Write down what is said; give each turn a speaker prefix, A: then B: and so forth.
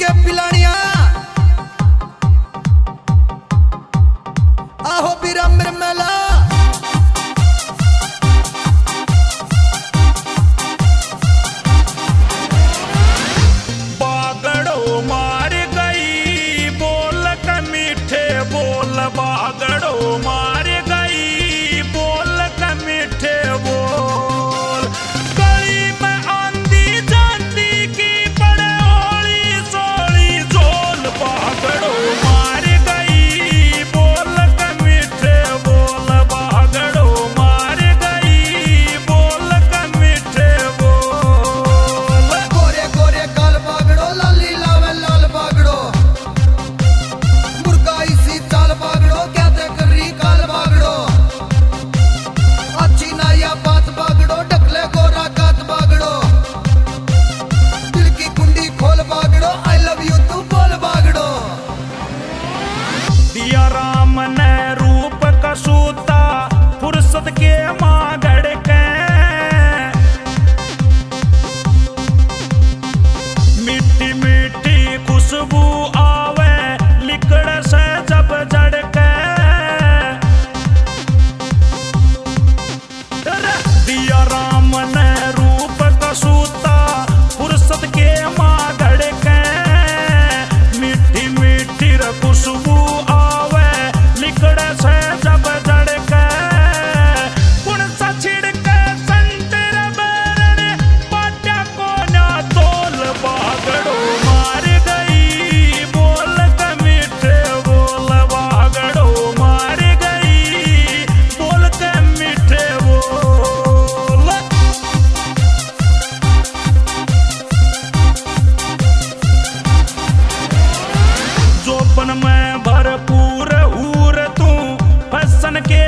A: के पिलानिया आहो बीरा मिर्मला
B: बागड़ो मार गई बोल के मीठे बोल बागड़ो मार गई बोल के मीठे बोल गली में आंधी जाती की बड़े ओली सोली झोल बागड़ो मार गई बोल के मीठे बोल बागड़ो मार गई बोल के मीठे बोल
A: गोरे गोरे काल बागड़ो लाली लावे लाल बागड़ो मुर्गा इसी चाल बागड़ो क्या ते करी काल बागड़ो अच्छी नाया बात बागड़ो डकले गोरा कात बागड़ो दिल की कुंडी खोल बागड़ो आई लव यू तू बोल बागड़ो
B: दिया राम ने रूप का सूता फुर्सत के मागड़ के मिट्टी मिट्टी खुशबू आवे लिकड़ से जब जड़ के दिया राम ने रूप का सूता फुर्सत के मागड़ के मिट्टी मिट्टी खुशबू आवे लिकड़ से जब जड़ के गुण सा छिड़के संतर बरन पाट्या को ना तोल बागड़ो मार गई बोल के मीठे बोल बागड़ो मार गई बोल के मीठे बोल जोबन में भरपूर हूर तू फसन के